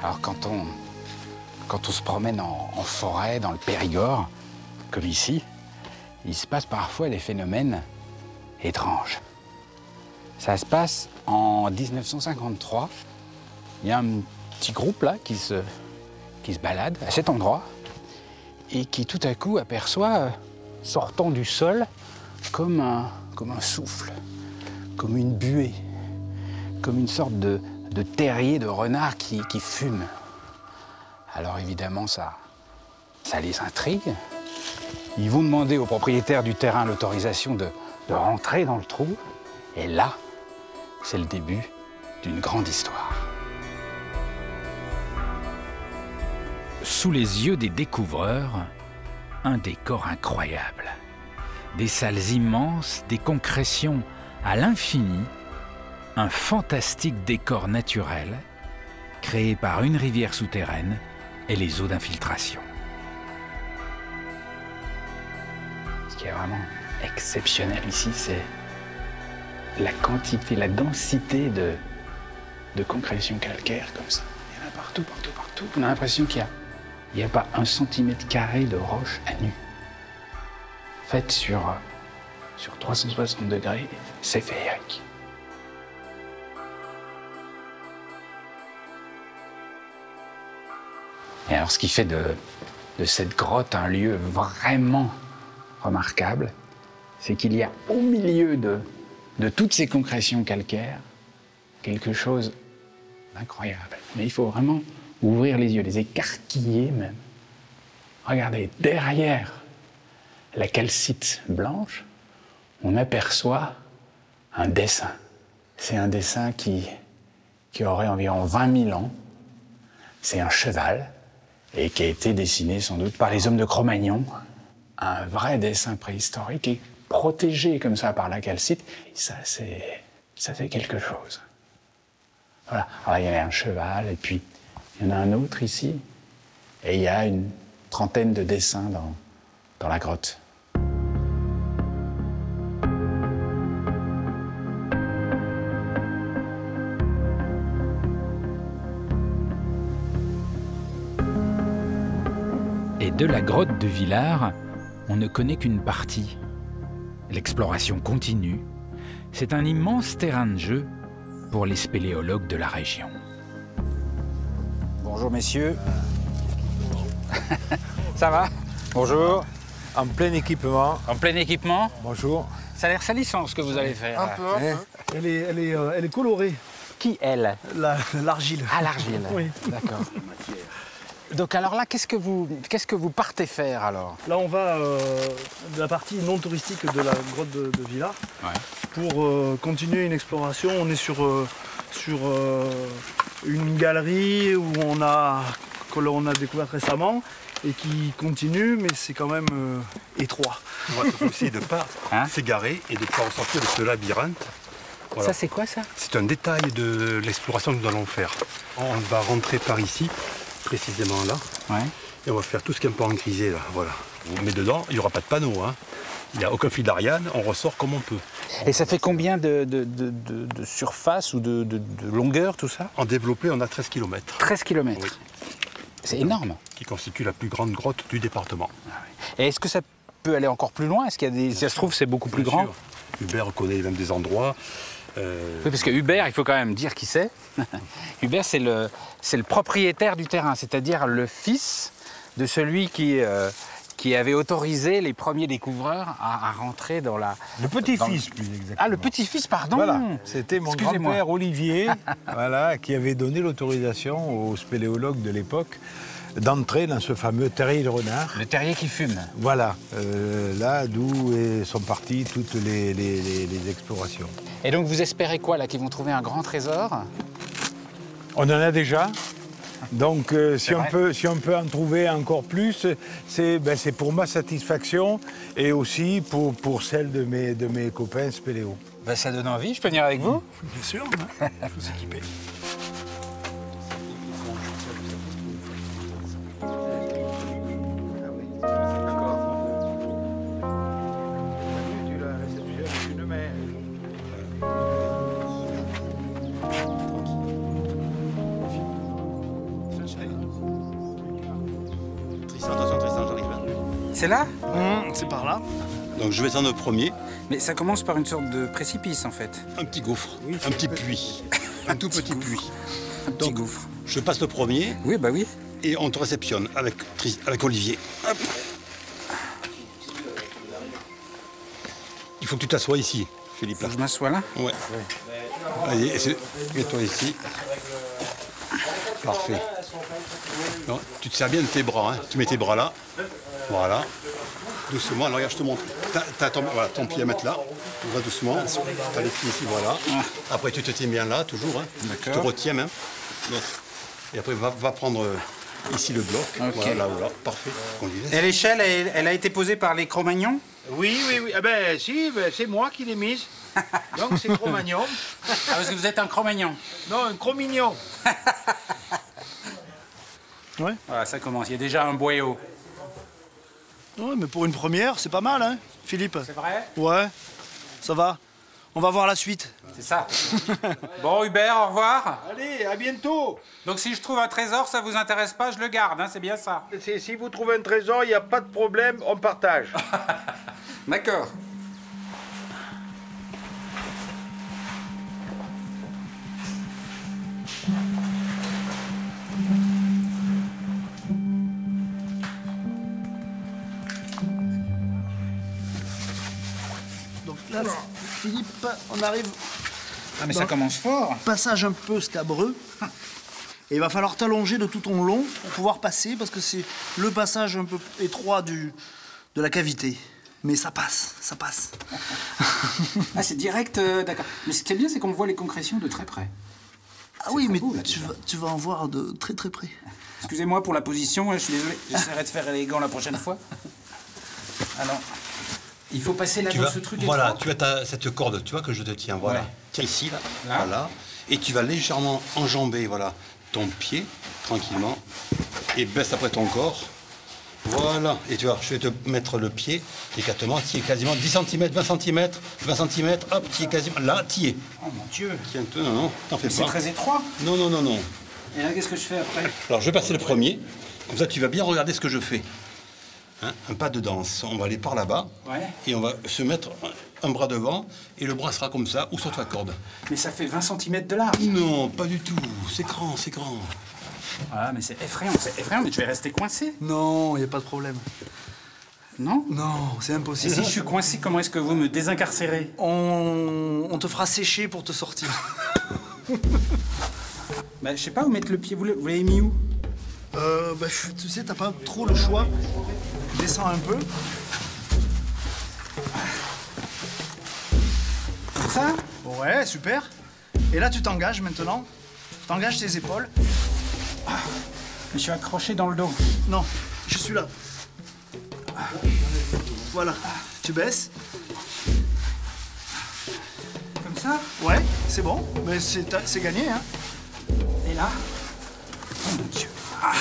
Alors quand on se promène en forêt, dans le Périgord, comme ici, il se passe parfois des phénomènes étranges. Ça se passe en 1953. Il y a un petit groupe là qui se balade à cet endroit et qui tout à coup aperçoit, sortant du sol, comme un souffle, comme une buée, comme une sorte de terrier de renard qui fume. Alors évidemment, ça les intrigue. Ils vont demander au propriétaire du terrain l'autorisation de rentrer dans le trou. Et là, c'est le début d'une grande histoire. Sous les yeux des découvreurs, un décor incroyable. Des salles immenses, des concrétions à l'infini, un fantastique décor naturel créé par une rivière souterraine et les eaux d'infiltration. Ce qui est vraiment exceptionnel ici, c'est la quantité, la densité de concrétions calcaires comme ça. Il y en a partout, partout, partout. On a l'impression qu'il n'y a pas 1 centimètre carré de roche à nu. Faite sur 360 degrés, c'est féerique. Et alors, ce qui fait de cette grotte un lieu vraiment remarquable, c'est qu'il y a au milieu de toutes ces concrétions calcaires quelque chose d'incroyable. Mais il faut vraiment ouvrir les yeux, les écarquiller même. Regardez, derrière la calcite blanche, on aperçoit un dessin. C'est un dessin qui aurait environ 20 000 ans. C'est un cheval et qui a été dessiné sans doute par les hommes de Cro-Magnon. Un vrai dessin préhistorique et protégé comme ça par la calcite. Et ça, c'est quelque chose. Voilà. Alors, il y a un cheval et puis il y en a un autre ici. Et il y a une trentaine de dessins dans la grotte. Et de la grotte de Villars, on ne connaît qu'une partie. L'exploration continue. C'est un immense terrain de jeu pour les spéléologues de la région. Bonjour messieurs. Ça va? Bonjour. En plein équipement. En plein équipement? Bonjour. Ça a l'air salissant ce que vous allez faire. Un peu. Elle est colorée. Qui, elle? L'argile. Ah, l'argile. Oui. D'accord. Donc alors là, qu'est-ce que vous partez faire alors? Là, on va de la partie non touristique de la grotte de Villars pour continuer une exploration. On est sur une galerie que l'on a découverte récemment et qui continue, mais c'est quand même étroit. On va se soucier de ne pas s'égarer et de ne pas ressortir de ce labyrinthe. Voilà. Ça, c'est quoi ça? C'est un détail de l'exploration que nous allons faire. On va rentrer par ici, précisément là, et on va faire tout ce qui est un peu en grisé là, voilà. Mais dedans, il n'y aura pas de panneau, hein. Il n'y a aucun fil d'Ariane, on ressort comme on peut. Et ça fait combien de surface ou de longueur tout ça? En développé, on a 13 km. 13 km. Oui. C'est énorme. Qui constitue la plus grande grotte du département. Et est-ce que ça peut aller encore plus loin? Est-ce qu'il y a des... Si ça se trouve, c'est beaucoup plus grand? Hubert connaît même des endroits. Oui, parce que Hubert, il faut quand même dire qui c'est. Hubert, c'est le propriétaire du terrain, c'est-à-dire le fils de celui qui avait autorisé les premiers découvreurs à rentrer dans la... Le petit-fils, plus exactement. Ah, le petit-fils, pardon. Voilà, c'était mon Excusez-moi. grand-père Olivier, voilà, qui avait donné l'autorisation aux spéléologues de l'époque d'entrer dans ce fameux terrier de renard. Le terrier qui fume. Voilà, là d'où sont parties toutes les explorations. Et donc vous espérez quoi là, qu'ils vont trouver un grand trésor? On en a déjà. Donc si on peut en trouver encore plus, c'est pour ma satisfaction et aussi pour celle de mes copains spéléos. Ben, ça donne envie, je peux venir avec vous? Bien sûr, il faut s'équiper. C'est là? C'est par là. Donc je vais descendre le premier. Mais ça commence par une sorte de précipice en fait. Un petit gouffre, un petit puits, un tout petit puits. Un petit gouffre. Je passe le premier. Oui, bah oui. Et on te réceptionne avec Olivier. Hop. Il faut que tu t'assoies ici, Philippe. Faut que je m'assois là? Ouais. Allez, mets-toi ici. Parfait. Non, tu te sers bien de tes bras, hein. Tu mets tes bras là. Voilà. Doucement, alors regarde, je te montre. T'as ton pied à mettre là. On va doucement. T'as les pieds ici, voilà. Après, tu te tiens bien là, toujours. Hein. Tu te retiens même. Et après, va prendre ici le bloc. Okay. Voilà, là. Parfait. Et l'échelle, elle a été posée par les Cro-Magnons? Oui. Ah ben si, c'est moi qui l'ai mise. Donc c'est Cro-Magnon. Ah, parce que vous êtes un Cro-Magnon? Non, un Cro-Mignon. Ouais. Voilà, ça commence. Il y a déjà un boyau. Ouais, mais pour une première, c'est pas mal, hein, Philippe? C'est vrai? Ouais, ça va. On va voir la suite. C'est ça. Bon, Hubert, au revoir. Allez, à bientôt. Donc si je trouve un trésor, ça vous intéresse pas, je le garde, hein, c'est bien ça. Si vous trouvez un trésor, il n'y a pas de problème, on partage. D'accord. Donc là, Philippe, on arrive. Ah, mais ça commence fort. Passage un peu scabreux. Et il va falloir t'allonger de tout ton long pour pouvoir passer, parce que c'est le passage un peu étroit de la cavité. Mais ça passe, ça passe. Ah, c'est direct, d'accord. Mais ce qui est bien, c'est qu'on voit les concrétions de très près. Ah oui, mais beau, là, tu vas en voir de très très près. Excusez-moi pour la position, je suis désolé. J'essaierai de faire élégant la prochaine fois. Alors, il faut passer là dans ce truc voilà, étroit. tu as cette corde, tu vois, que je te tiens. Voilà. Ouais. Tiens ici, là. Là. Voilà. Et tu vas légèrement enjamber, voilà, ton pied, tranquillement. Et baisse après ton corps. Voilà. Et tu vois, je vais te mettre le pied délicatement. Tu es quasiment 10 cm, 20 cm, 20 cm. Hop, tu es quasiment. Là, tu es. Oh mon Dieu. Tiens-toi, non, t'en fais pas. C'est très étroit. Non. Et là, qu'est-ce que je fais après? Alors, je vais passer le premier. Comme ça, tu vas bien regarder ce que je fais. Hein, un pas de danse. On va aller par là-bas. Ouais. Et on va se mettre un bras devant. Et le bras sera comme ça, ou sur ta corde. Mais ça fait 20 cm de large. Non, pas du tout. C'est grand, c'est grand. Ah, mais c'est effrayant, mais je vais rester coincé. Non, il n'y a pas de problème. Non? Non, c'est Et impossible. si je suis coincé, comment est-ce que vous me désincarcérez? On te fera sécher pour te sortir. Bah, je sais pas où mettre le pied. Vous l'avez mis où? Tu sais, t'as pas trop le choix. Descends un peu. Ça? Ouais, super. Et là, tu t'engages maintenant. T'engages tes épaules. Je suis accroché dans le dos. Non, je suis là. Voilà. Tu baisses. Comme ça? Ouais, c'est bon. Mais c'est gagné, hein. Et là? Oh mon Dieu. Ah.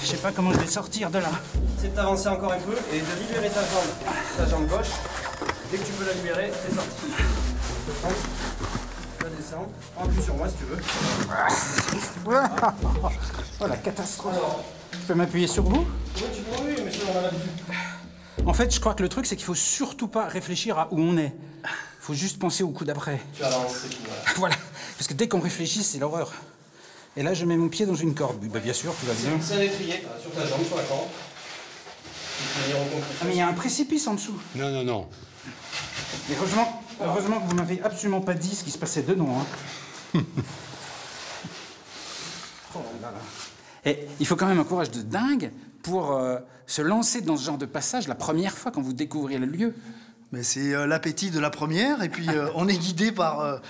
Je sais pas comment je vais sortir de là. C'est d'avancer encore un peu et de libérer ta jambe gauche. Dès que tu peux la libérer, c'est sorti. Donc, tu la descends. Appuie sur moi si tu veux. Oh la catastrophe. Je peux m'appuyer sur vous? Oui, mais ça, on a l'habitude. En fait, je crois que le truc, c'est qu'il faut surtout pas réfléchir à où on est. Faut juste penser au coup d'après. Tu avances, c'est tout. Voilà. Parce que dès qu'on réfléchit, c'est l'horreur. Et là, je mets mon pied dans une corde. Oui, bah, bien sûr, tout va bien. C'est un étrier sur ta jambe, sur la corde. Ah, mais il y a un précipice en dessous. Non. Mais heureusement que vous m'avez absolument pas dit ce qui se passait dedans. Hein. Oh là là. Et il faut quand même un courage de dingue pour se lancer dans ce genre de passage la première fois quand vous découvrez le lieu. Mais c'est l'appétit de la première, et puis on est guidé par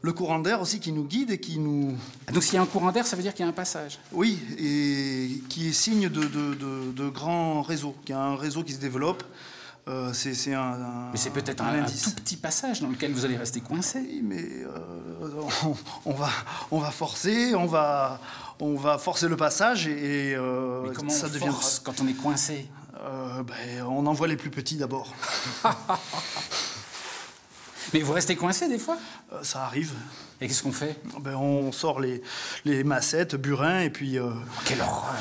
le courant d'air aussi qui nous guide et qui nous... Donc s'il y a un courant d'air, ça veut dire qu'il y a un passage. Oui, et qui est signe de grands réseaux, qu'il y a un réseau qui se développe. C'est un Mais c'est peut-être un tout petit passage dans lequel vous allez rester coincé. Oui, mais on va forcer, on va forcer le passage et Mais comment ça on deviendra... force quand on est coincé? On envoie les plus petits d'abord. Mais vous restez coincé des fois? Ça arrive. Et qu'est-ce qu'on fait? On sort les massettes, burins, et puis... Quelle horreur!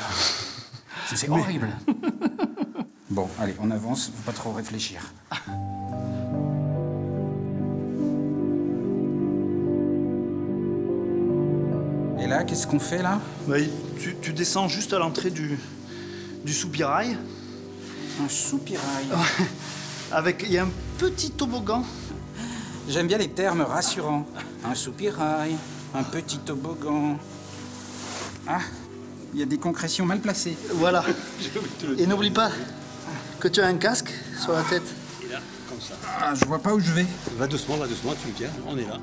C'est horrible. Bon, allez, on avance, faut pas trop réfléchir. Et là, qu'est-ce qu'on fait, là? Oui, tu descends juste à l'entrée du soupirail. Un soupirail. Il y a un petit toboggan. J'aime bien les termes rassurants. Un soupirail, un petit toboggan. Ah, il y a des concrétions mal placées. Voilà. Et n'oublie pas que tu as un casque sur la tête. Et là, comme ça. Ah, je vois pas où je vais. Va doucement, tu me tiens, on est là.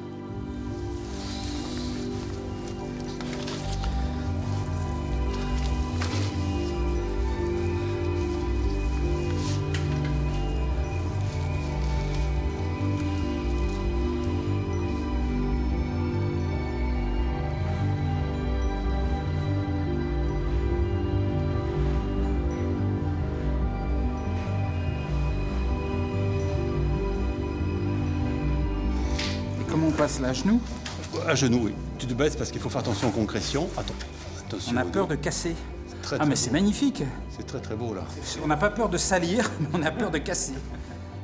Comment on passe là, à genoux? À genoux, oui. Tu te baisses parce qu'il faut faire attention aux concrétions. Attention. On a peur de casser. Très, Ah, mais beau. c'est magnifique. C'est très très beau là. On n'a pas peur de salir, mais on a peur de casser.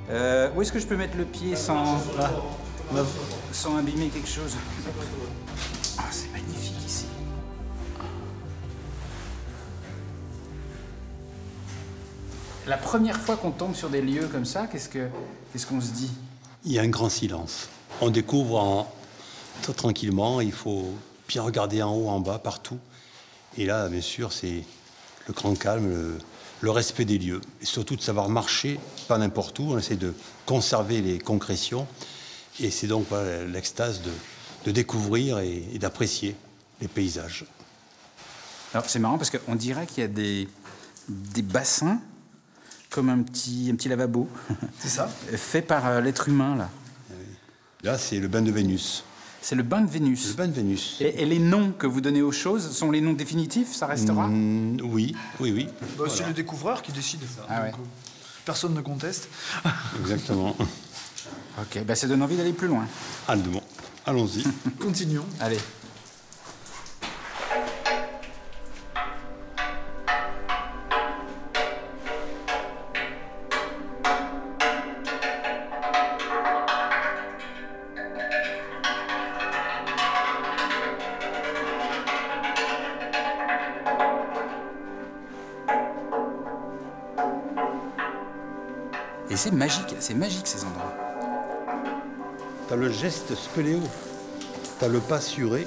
Où est-ce que je peux mettre le pied sans abîmer quelque chose? Ah, c'est magnifique ici. La première fois qu'on tombe sur des lieux comme ça, qu'est-ce qu'on se dit? Il y a un grand silence. On découvre très tranquillement, il faut bien regarder en haut, en bas, partout. Et là, bien sûr, c'est le grand calme, le respect des lieux. Et surtout de savoir marcher, pas n'importe où. On essaie de conserver les concrétions. Et c'est donc voilà, l'extase de découvrir et d'apprécier les paysages. Alors c'est marrant parce qu'on dirait qu'il y a des bassins comme un petit lavabo. C'est ça? Fait par l'être humain, là. Là, c'est le bain de Vénus. C'est le bain de Vénus. Le bain de Vénus. Et les noms que vous donnez aux choses sont les noms définitifs, ça restera? Oui. Bah, c'est le découvreur qui décide. Ah ouais. Donc, personne ne conteste. Exactement. Ok, bah ça donne envie d'aller plus loin. Allons-y. Continuons. Allez. Et c'est magique ces endroits. T'as le geste spéléo. T'as le pas suré.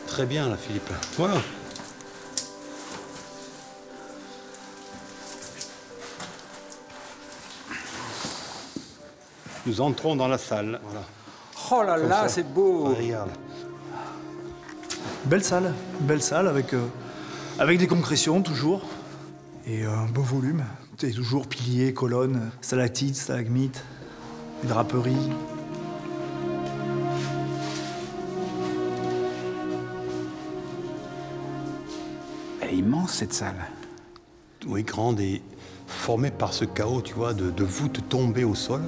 Très bien, là, Philippe. Voilà. Nous entrons dans la salle. Voilà. Oh là Comme là, ça. c'est beau. Regarde. Belle salle avec des concrétions toujours. Et un beau volume. C'est toujours piliers, colonnes, stalactites, stalagmites, des draperies. Elle est immense cette salle. Oui, grande et formée par ce chaos, tu vois, de voûtes tombées au sol.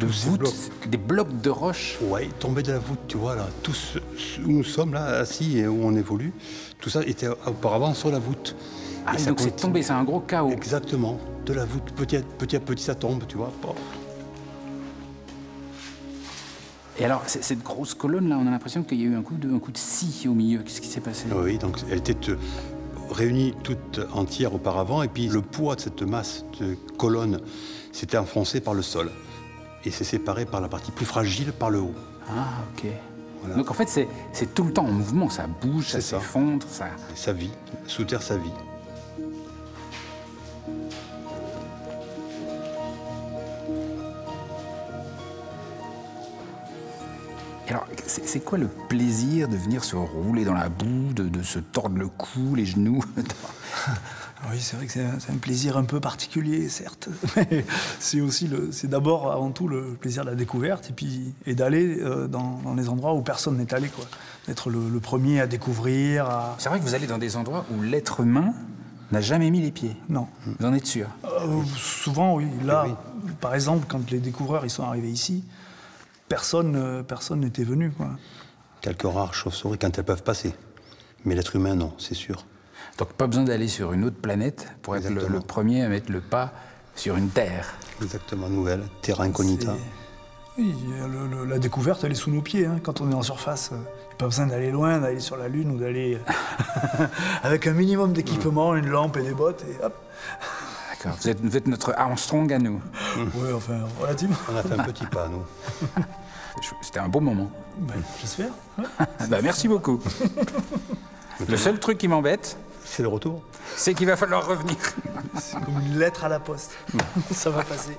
De voûtes, des blocs de roches. Oui, tombées de la voûte, tu vois, là. Tout où nous sommes, là, assis et où on évolue, tout ça était auparavant sur la voûte. Ah, Et ça donc c'est continue. tombé, c'est un gros chaos. Exactement, de la voûte, petit à petit, ça tombe, tu vois. Pof. Et alors, cette grosse colonne là, on a l'impression qu'il y a eu un coup de scie au milieu. Qu'est-ce qui s'est passé? Oui, donc elle était réunie toute entière auparavant, et puis le poids de cette masse de colonnes s'était enfoncé par le sol. Et c'est séparé par la partie plus fragile, par le haut. Ah, ok. Voilà. Donc en fait, c'est tout le temps en mouvement, ça bouge, ça C'est ça. s'effondre, ça... Sa vie, sous terre, sa vie. Et alors, c'est quoi le plaisir de venir se rouler dans la boue, de se tordre le cou, les genoux? Oui, c'est vrai que c'est un plaisir un peu particulier, certes. Mais c'est d'abord, avant tout, le plaisir de la découverte et d'aller dans les endroits où personne n'est allé, quoi. D'être le premier à découvrir. C'est vrai que vous allez dans des endroits où l'être humain n'a jamais mis les pieds. Non. Vous en êtes sûr? Souvent, oui. Là, Oui. par exemple, quand les découvreurs ils sont arrivés ici, personne n'était venu, quoi. Quelques rares chauves-souris quand elles peuvent passer. Mais l'être humain, non, c'est sûr. Donc pas besoin d'aller sur une autre planète pour être le premier à mettre le pas sur une Terre. Exactement, nouvelle, terra incognita. Oui, la découverte, elle est sous nos pieds, hein, quand on est en surface. Pas besoin d'aller loin, d'aller sur la Lune ou d'aller avec un minimum d'équipement, une lampe et des bottes, et hop. D'accord, vous êtes notre Armstrong à nous. Oui, enfin, relativement. On a fait un petit pas, nous. C'était un beau moment. Ben, j'espère. Ouais. Bah, merci beaucoup. Le seul truc qui m'embête, c'est le retour. C'est qu'il va falloir revenir. C'est comme une lettre à la poste. Ça va passer.